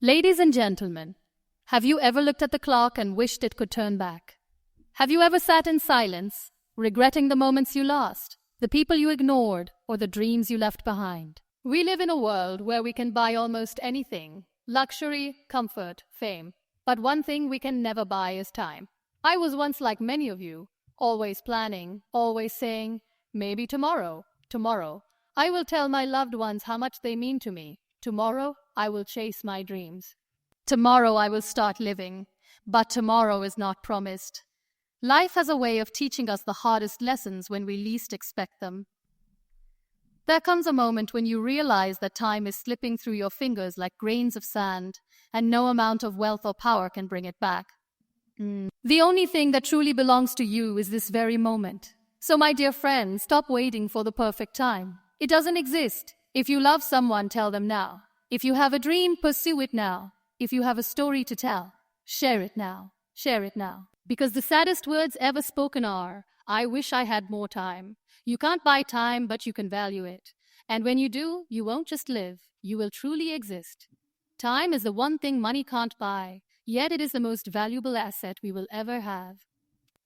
Ladies and gentlemen, have you ever looked at the clock and wished it could turn back? Have you ever sat in silence, regretting the moments you lost, the people you ignored, or the dreams you left behind? We live in a world where we can buy almost anything: luxury, comfort, fame. But one thing we can never buy is time. I was once like many of you, always planning, always saying, maybe tomorrow, tomorrow. I will tell my loved ones how much they mean to me. Tomorrow, I will chase my dreams. Tomorrow, I will start living. But tomorrow is not promised. Life has a way of teaching us the hardest lessons when we least expect them. There comes a moment when you realize that time is slipping through your fingers like grains of sand, and no amount of wealth or power can bring it back. The only thing that truly belongs to you is this very moment. So, my dear friends, stop waiting for the perfect time. It doesn't exist. If you love someone, tell them now. If you have a dream, pursue it now. If you have a story to tell, share it now. Share it now. Because the saddest words ever spoken are, I wish I had more time. You can't buy time, but you can value it. And when you do, you won't just live, you will truly exist. Time is the one thing money can't buy, yet it is the most valuable asset we will ever have.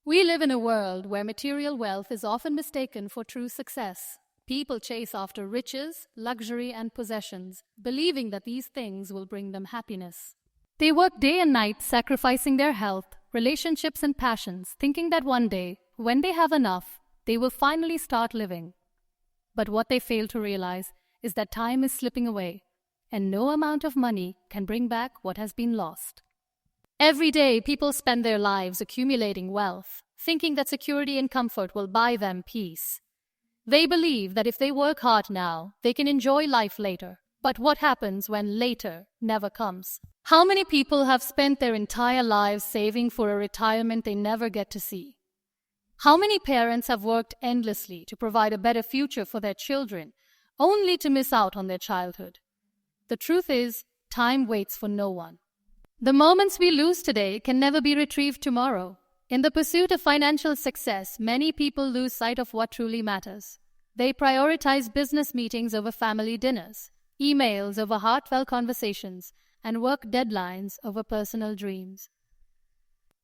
We live in a world where material wealth is often mistaken for true success. People chase after riches, luxury, and possessions, believing that these things will bring them happiness. They work day and night, sacrificing their health, relationships, and passions, thinking that one day, when they have enough, they will finally start living. But what they fail to realize is that time is slipping away, and no amount of money can bring back what has been lost. Every day, people spend their lives accumulating wealth, thinking that security and comfort will buy them peace. They believe that if they work hard now, they can enjoy life later. But what happens when later never comes? How many people have spent their entire lives saving for a retirement they never get to see? How many parents have worked endlessly to provide a better future for their children, only to miss out on their childhood? The truth is, time waits for no one. The moments we lose today can never be retrieved tomorrow. In the pursuit of financial success, many people lose sight of what truly matters. They prioritize business meetings over family dinners, emails over heartfelt conversations, and work deadlines over personal dreams.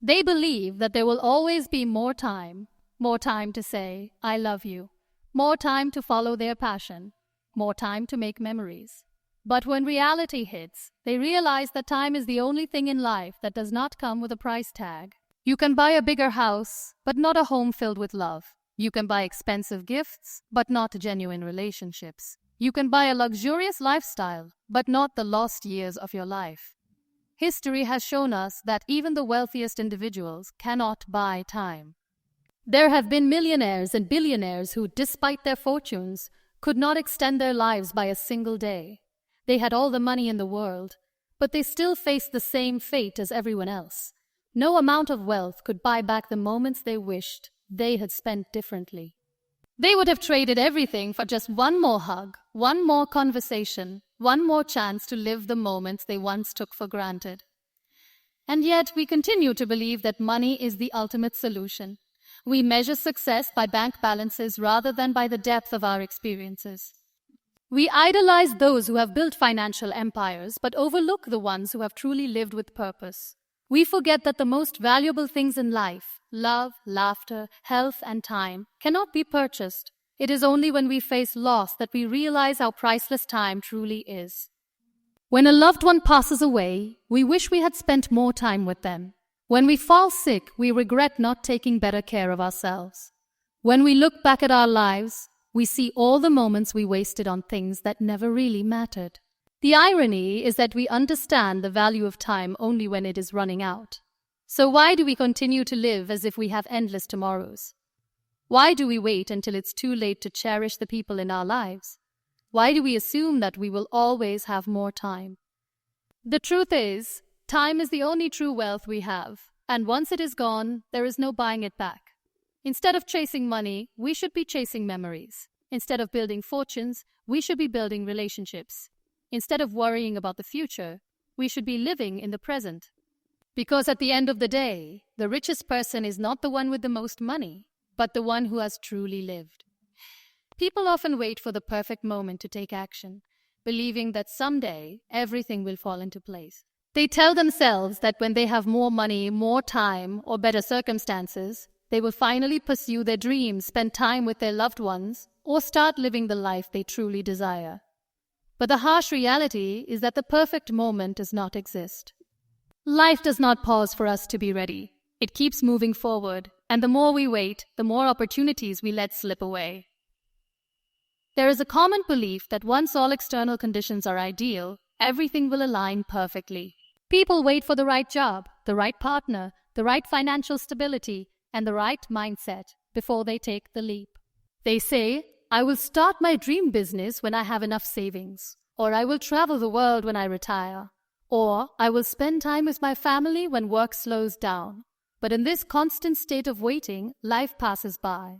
They believe that there will always be more time to say, I love you, more time to follow their passion, more time to make memories. But when reality hits, they realize that time is the only thing in life that does not come with a price tag. You can buy a bigger house, but not a home filled with love. You can buy expensive gifts, but not genuine relationships. You can buy a luxurious lifestyle, but not the lost years of your life. History has shown us that even the wealthiest individuals cannot buy time. There have been millionaires and billionaires who, despite their fortunes, could not extend their lives by a single day. They had all the money in the world, but they still faced the same fate as everyone else. No amount of wealth could buy back the moments they wished they had spent differently. They would have traded everything for just one more hug, one more conversation, one more chance to live the moments they once took for granted. And yet, we continue to believe that money is the ultimate solution. We measure success by bank balances rather than by the depth of our experiences. We idolize those who have built financial empires, but overlook the ones who have truly lived with purpose. We forget that the most valuable things in life, love, laughter, health, and time, cannot be purchased. It is only when we face loss that we realize how priceless time truly is. When a loved one passes away, we wish we had spent more time with them. When we fall sick, we regret not taking better care of ourselves. When we look back at our lives, we see all the moments we wasted on things that never really mattered. The irony is that we understand the value of time only when it is running out. So why do we continue to live as if we have endless tomorrows? Why do we wait until it's too late to cherish the people in our lives? Why do we assume that we will always have more time? The truth is, time is the only true wealth we have, and once it is gone, there is no buying it back. Instead of chasing money, we should be chasing memories. Instead of building fortunes, we should be building relationships. Instead of worrying about the future, we should be living in the present. Because at the end of the day, the richest person is not the one with the most money, but the one who has truly lived. People often wait for the perfect moment to take action, believing that someday everything will fall into place. They tell themselves that when they have more money, more time, or better circumstances, they will finally pursue their dreams, spend time with their loved ones, or start living the life they truly desire. But the harsh reality is that the perfect moment does not exist. Life does not pause for us to be ready. It keeps moving forward, and the more we wait, the more opportunities we let slip away. There is a common belief that once all external conditions are ideal, everything will align perfectly. People wait for the right job, the right partner, the right financial stability, and the right mindset before they take the leap. They say, I will start my dream business when I have enough savings, or I will travel the world when I retire, or I will spend time with my family when work slows down. But in this constant state of waiting, life passes by.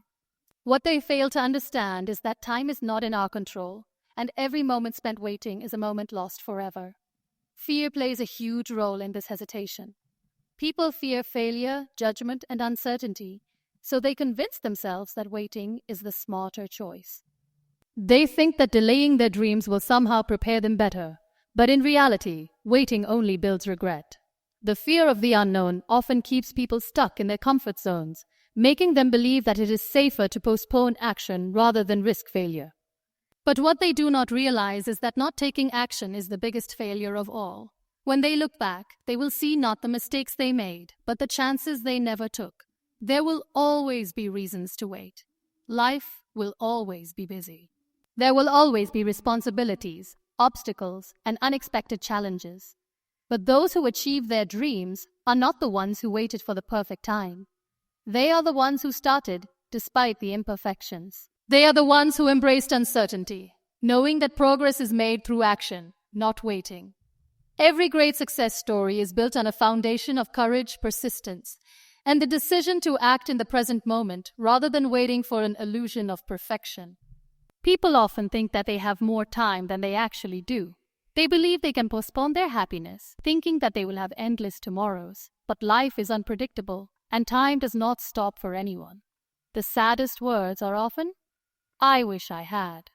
What they fail to understand is that time is not in our control, and every moment spent waiting is a moment lost forever. Fear plays a huge role in this hesitation. People fear failure, judgment, and uncertainty, so they convince themselves that waiting is the smarter choice. They think that delaying their dreams will somehow prepare them better, but in reality, waiting only builds regret. The fear of the unknown often keeps people stuck in their comfort zones, making them believe that it is safer to postpone action rather than risk failure. But what they do not realize is that not taking action is the biggest failure of all. When they look back, they will see not the mistakes they made, but the chances they never took. There will always be reasons to wait. Life will always be busy. There will always be responsibilities, obstacles, and unexpected challenges. But those who achieve their dreams are not the ones who waited for the perfect time. They are the ones who started despite the imperfections. They are the ones who embraced uncertainty, knowing that progress is made through action, not waiting. Every great success story is built on a foundation of courage, persistence, and the decision to act in the present moment rather than waiting for an illusion of perfection. People often think that they have more time than they actually do. They believe they can postpone their happiness, thinking that they will have endless tomorrows. But life is unpredictable, and time does not stop for anyone. The saddest words are often, I wish I had.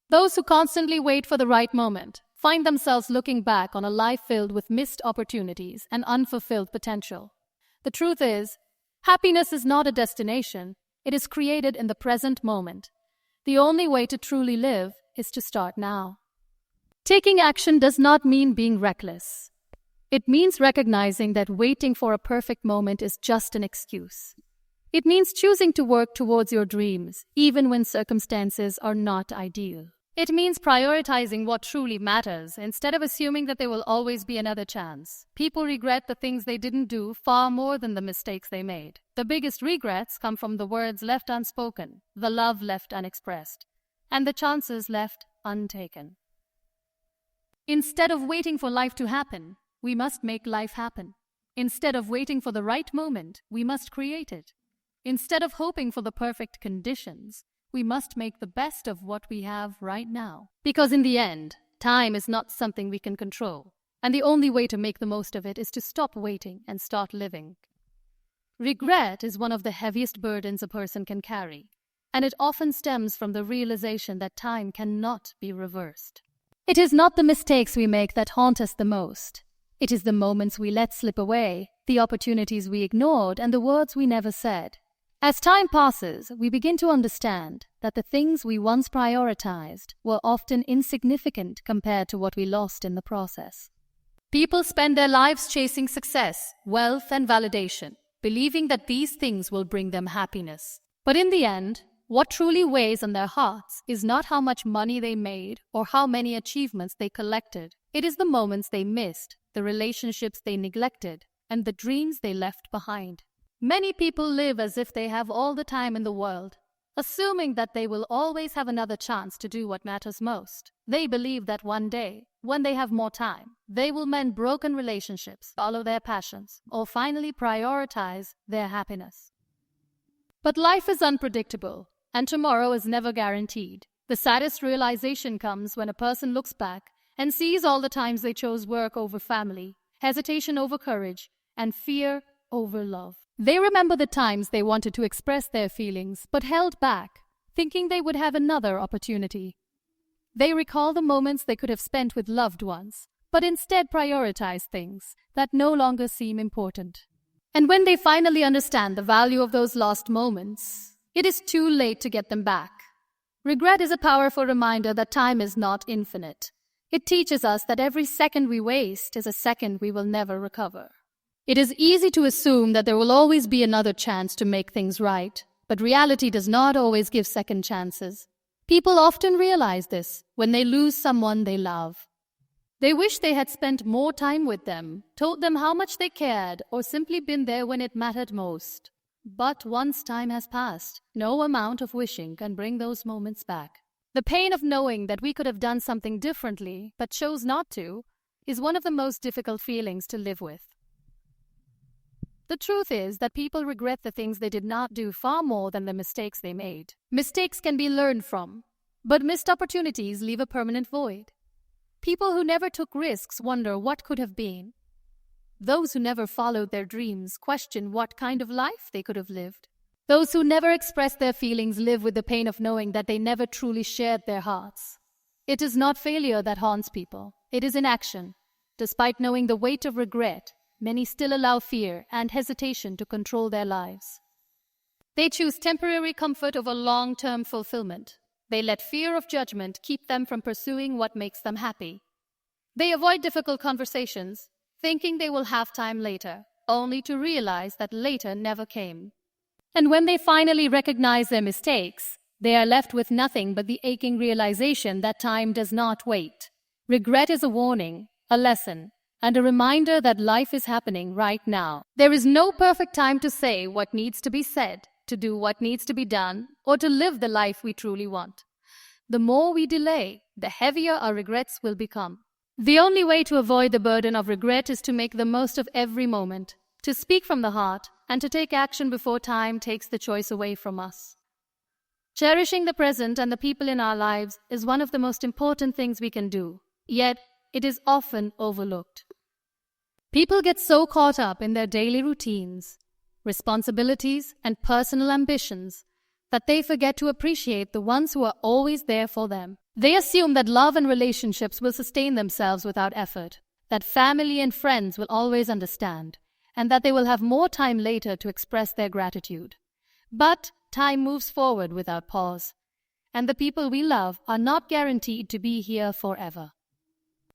Those who constantly wait for the right moment find themselves looking back on a life filled with missed opportunities and unfulfilled potential. The truth is, happiness is not a destination, it is created in the present moment. The only way to truly live is to start now. Taking action does not mean being reckless. It means recognizing that waiting for a perfect moment is just an excuse. It means choosing to work towards your dreams, even when circumstances are not ideal. It means prioritizing what truly matters, instead of assuming that there will always be another chance. People regret the things they didn't do far more than the mistakes they made. The biggest regrets come from the words left unspoken, the love left unexpressed, and the chances left untaken. Instead of waiting for life to happen, we must make life happen. Instead of waiting for the right moment, we must create it. Instead of hoping for the perfect conditions, we must make the best of what we have right now. Because in the end, time is not something we can control, and the only way to make the most of it is to stop waiting and start living. Regret is one of the heaviest burdens a person can carry, and it often stems from the realization that time cannot be reversed. It is not the mistakes we make that haunt us the most. It is the moments we let slip away, the opportunities we ignored, and the words we never said. As time passes, we begin to understand that the things we once prioritized were often insignificant compared to what we lost in the process. People spend their lives chasing success, wealth, and validation, believing that these things will bring them happiness. But in the end, what truly weighs on their hearts is not how much money they made or how many achievements they collected. It is the moments they missed, the relationships they neglected, and the dreams they left behind. Many people live as if they have all the time in the world, assuming that they will always have another chance to do what matters most. They believe that one day, when they have more time, they will mend broken relationships, follow their passions, or finally prioritize their happiness. But life is unpredictable, and tomorrow is never guaranteed. The saddest realization comes when a person looks back and sees all the times they chose work over family, hesitation over courage, and fear over love. They remember the times they wanted to express their feelings but held back, thinking they would have another opportunity. They recall the moments they could have spent with loved ones, but instead prioritize things that no longer seem important. And when they finally understand the value of those lost moments, it is too late to get them back. Regret is a powerful reminder that time is not infinite. It teaches us that every second we waste is a second we will never recover. It is easy to assume that there will always be another chance to make things right, but reality does not always give second chances. People often realize this when they lose someone they love. They wish they had spent more time with them, told them how much they cared, or simply been there when it mattered most. But once time has passed, no amount of wishing can bring those moments back. The pain of knowing that we could have done something differently, but chose not to, is one of the most difficult feelings to live with. The truth is that people regret the things they did not do far more than the mistakes they made. Mistakes can be learned from, but missed opportunities leave a permanent void. People who never took risks wonder what could have been. Those who never followed their dreams question what kind of life they could have lived. Those who never express their feelings live with the pain of knowing that they never truly shared their hearts. It is not failure that haunts people. It is inaction. Despite knowing the weight of regret, many still allow fear and hesitation to control their lives. They choose temporary comfort over long-term fulfillment. They let fear of judgment keep them from pursuing what makes them happy. They avoid difficult conversations, thinking they will have time later, only to realize that later never came. And when they finally recognize their mistakes, they are left with nothing but the aching realization that time does not wait. Regret is a warning, a lesson, and a reminder that life is happening right now. There is no perfect time to say what needs to be said, to do what needs to be done, or to live the life we truly want. The more we delay, the heavier our regrets will become. The only way to avoid the burden of regret is to make the most of every moment, to speak from the heart, and to take action before time takes the choice away from us. Cherishing the present and the people in our lives is one of the most important things we can do, yet it is often overlooked. People get so caught up in their daily routines, responsibilities, and personal ambitions that they forget to appreciate the ones who are always there for them. They assume that love and relationships will sustain themselves without effort, that family and friends will always understand, and that they will have more time later to express their gratitude. But time moves forward without pause, and the people we love are not guaranteed to be here forever.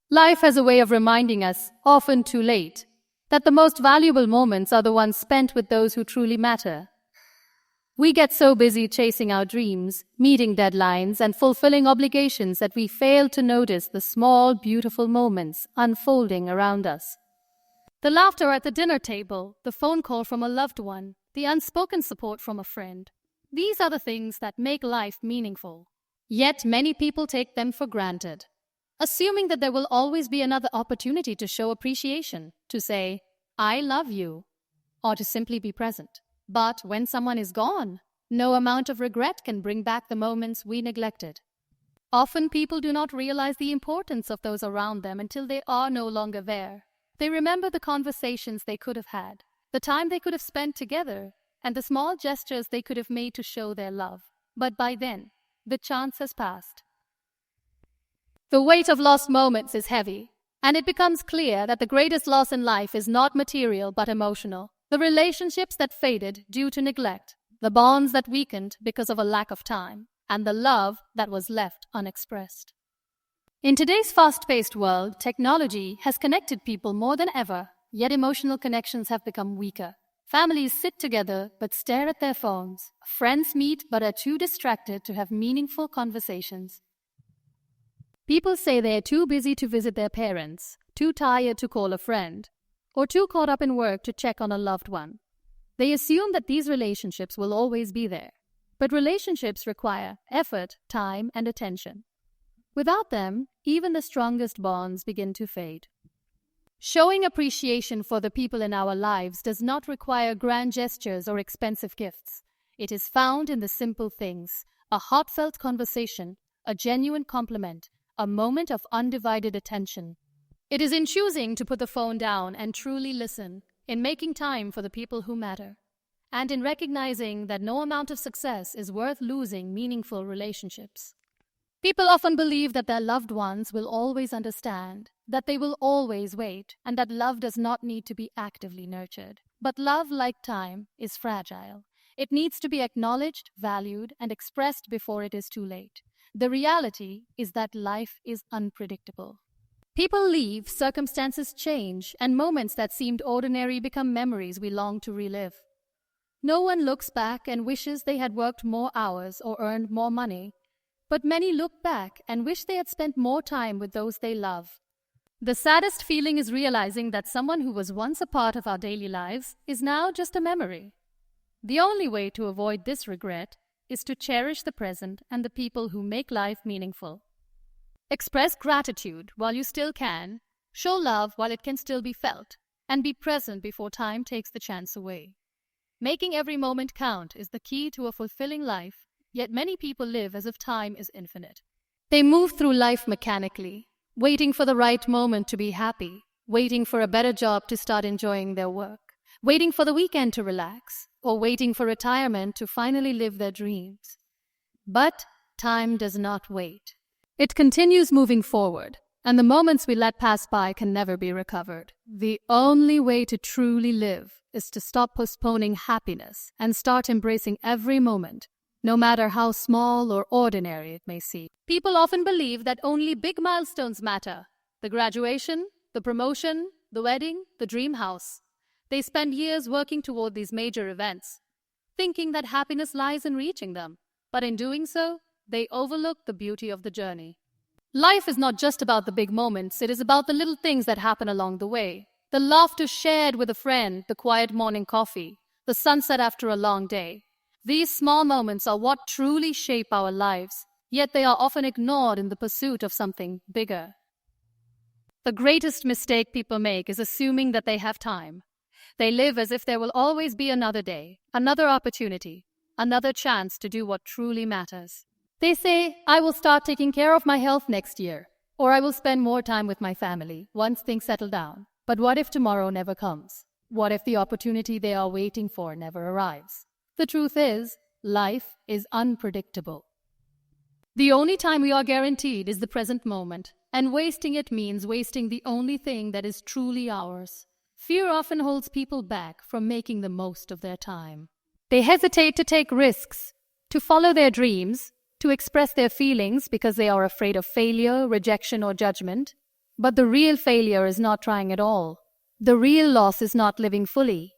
Life has a way of reminding us, often too late, that the most valuable moments are the ones spent with those who truly matter. We get so busy chasing our dreams, meeting deadlines, and fulfilling obligations that we fail to notice the small, beautiful moments unfolding around us. The laughter at the dinner table, the phone call from a loved one, the unspoken support from a friend. These are the things that make life meaningful. Yet many people take them for granted, assuming that there will always be another opportunity to show appreciation, to say, "I love you," or to simply be present. But when someone is gone, no amount of regret can bring back the moments we neglected. Often people do not realize the importance of those around them until they are no longer there. They remember the conversations they could have had, the time they could have spent together, and the small gestures they could have made to show their love. But by then, the chance has passed. The weight of lost moments is heavy, and it becomes clear that the greatest loss in life is not material but emotional. The relationships that faded due to neglect, the bonds that weakened because of a lack of time, and the love that was left unexpressed. In today's fast-paced world, technology has connected people more than ever, yet emotional connections have become weaker. Families sit together but stare at their phones. Friends meet but are too distracted to have meaningful conversations. People say they are too busy to visit their parents, too tired to call a friend, or too caught up in work to check on a loved one. They assume that these relationships will always be there. But relationships require effort, time, and attention. Without them, even the strongest bonds begin to fade. Showing appreciation for the people in our lives does not require grand gestures or expensive gifts. It is found in the simple things: a heartfelt conversation, a genuine compliment, a moment of undivided attention. It is in choosing to put the phone down and truly listen, in making time for the people who matter, and in recognizing that no amount of success is worth losing meaningful relationships. People often believe that their loved ones will always understand, that they will always wait, and that love does not need to be actively nurtured. But love, like time, is fragile. It needs to be acknowledged, valued, and expressed before it is too late. The reality is that life is unpredictable. People leave, circumstances change, and moments that seemed ordinary become memories we long to relive. No one looks back and wishes they had worked more hours or earned more money, but many look back and wish they had spent more time with those they love. The saddest feeling is realizing that someone who was once a part of our daily lives is now just a memory. The only way to avoid this regret is to cherish the present and the people who make life meaningful. Express gratitude while you still can, show love while it can still be felt, and be present before time takes the chance away. Making every moment count is the key to a fulfilling life, yet many people live as if time is infinite. They move through life mechanically, waiting for the right moment to be happy, waiting for a better job to start enjoying their work, waiting for the weekend to relax, or waiting for retirement to finally live their dreams. But time does not wait. It continues moving forward, and the moments we let pass by can never be recovered. The only way to truly live is to stop postponing happiness and start embracing every moment, no matter how small or ordinary it may seem. People often believe that only big milestones matter: the graduation, the promotion, the wedding, the dream house. They spend years working toward these major events, thinking that happiness lies in reaching them, but in doing so, they overlook the beauty of the journey. Life is not just about the big moments, it is about the little things that happen along the way. The laughter shared with a friend, the quiet morning coffee, the sunset after a long day. These small moments are what truly shape our lives, yet they are often ignored in the pursuit of something bigger. The greatest mistake people make is assuming that they have time. They live as if there will always be another day, another opportunity, another chance to do what truly matters. They say, I will start taking care of my health next year, or I will spend more time with my family once things settle down. But what if tomorrow never comes? What if the opportunity they are waiting for never arrives? The truth is, life is unpredictable. The only time we are guaranteed is the present moment, and wasting it means wasting the only thing that is truly ours. Fear often holds people back from making the most of their time. They hesitate to take risks, to follow their dreams, to express their feelings because they are afraid of failure, rejection, or judgment. But the real failure is not trying at all. The real loss is not living fully.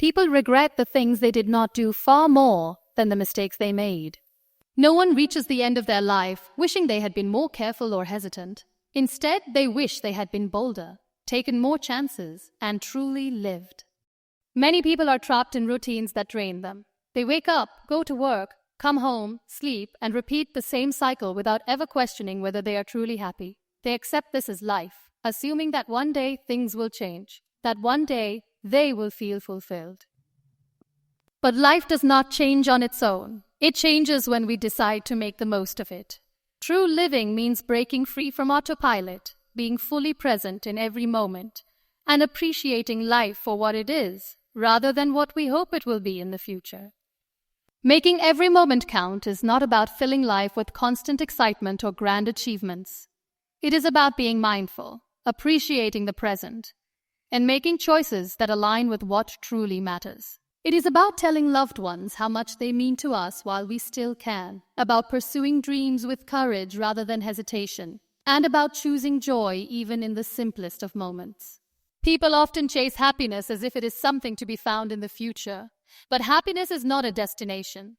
People regret the things they did not do far more than the mistakes they made. No one reaches the end of their life wishing they had been more careful or hesitant. Instead, they wish they had been bolder, taken more chances, and truly lived. Many people are trapped in routines that drain them. They wake up, go to work, come home, sleep, and repeat the same cycle without ever questioning whether they are truly happy. They accept this as life, assuming that one day things will change, that one day they will feel fulfilled. But life does not change on its own. It changes when we decide to make the most of it. True living means breaking free from autopilot, being fully present in every moment, and appreciating life for what it is, rather than what we hope it will be in the future. Making every moment count is not about filling life with constant excitement or grand achievements. It is about being mindful, appreciating the present, and making choices that align with what truly matters. It is about telling loved ones how much they mean to us while we still can, about pursuing dreams with courage rather than hesitation, and about choosing joy even in the simplest of moments. People often chase happiness as if it is something to be found in the future, but happiness is not a destination.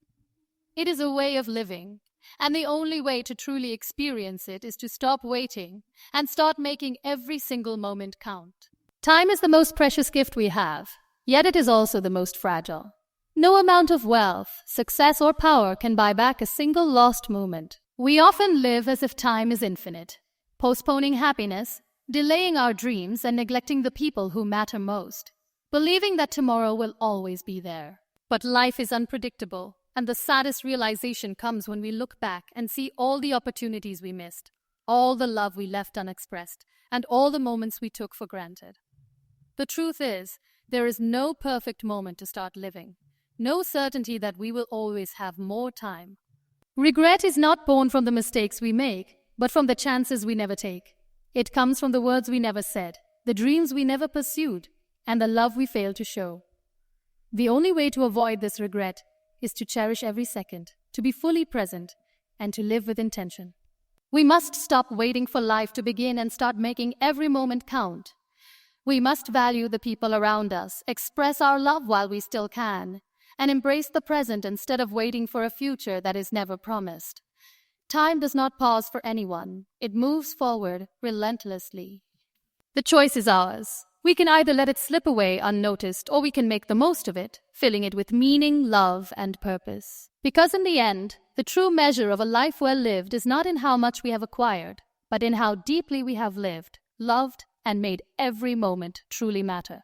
It is a way of living, and the only way to truly experience it is to stop waiting and start making every single moment count. Time is the most precious gift we have, yet it is also the most fragile. No amount of wealth, success, or power can buy back a single lost moment. We often live as if time is infinite, postponing happiness, delaying our dreams, and neglecting the people who matter most, believing that tomorrow will always be there. But life is unpredictable, and the saddest realization comes when we look back and see all the opportunities we missed, all the love we left unexpressed, and all the moments we took for granted. The truth is, there is no perfect moment to start living, no certainty that we will always have more time. Regret is not born from the mistakes we make, but from the chances we never take. It comes from the words we never said, the dreams we never pursued, and the love we failed to show. The only way to avoid this regret is to cherish every second, to be fully present, and to live with intention. We must stop waiting for life to begin and start making every moment count. We must value the people around us, express our love while we still can, and embrace the present instead of waiting for a future that is never promised. Time does not pause for anyone. It moves forward relentlessly. The choice is ours. We can either let it slip away unnoticed, or we can make the most of it, filling it with meaning, love, and purpose. Because in the end, the true measure of a life well lived is not in how much we have acquired, but in how deeply we have lived, loved, and made every moment truly matter.